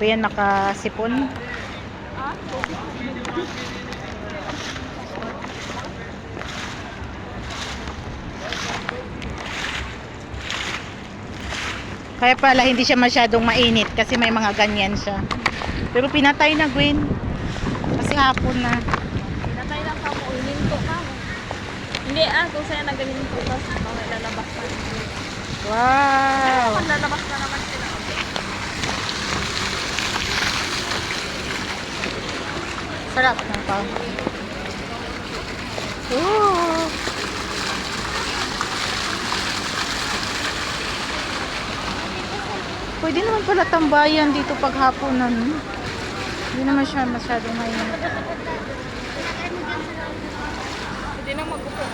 ba yan, nakasipon? Kaya pala hindi siya masyadong mainit kasi may mga ganyan siya. Pero pinatay na, Gwen. Kasi hapon na. Pinatay lang ka mo. Ulinto ka mo. Hindi kung sa'yo na ganinto. Tapos mamay lalabas na. Wow! Pag lalabas na naman sila. Sarap ng pa. Ooh! Pwede naman pala tambayan dito paghapunan. Hindi naman siya masyadong mainit. Hindi na mag-upo.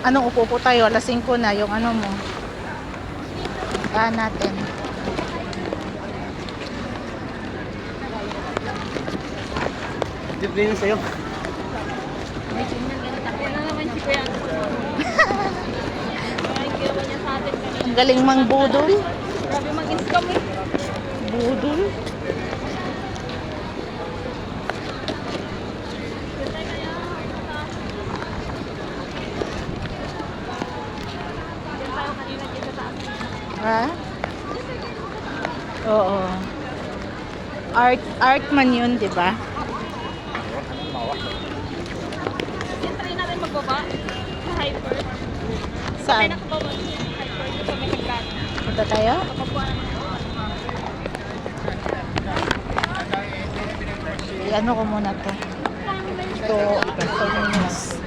Anong upo tayo? Alas 5 na yung ano mo. Natin. Libre yun sa'yo. Wala naman si Kuya. Ay, ginawa niya sa atin kanina. Ang galing mang budol. Grabe mag-inscam eh. Budol. Diyan tayo kanina dito sa atin. Ha? Oo. Art man yun, di ba? Diyan try natin magbaba. Sa hyper. Saan? Kaya nakababa sa hyper. Sa may hagdan. Punta tayo? Kapabuan naman. I-ano ko muna to. Ito, 15 minutes.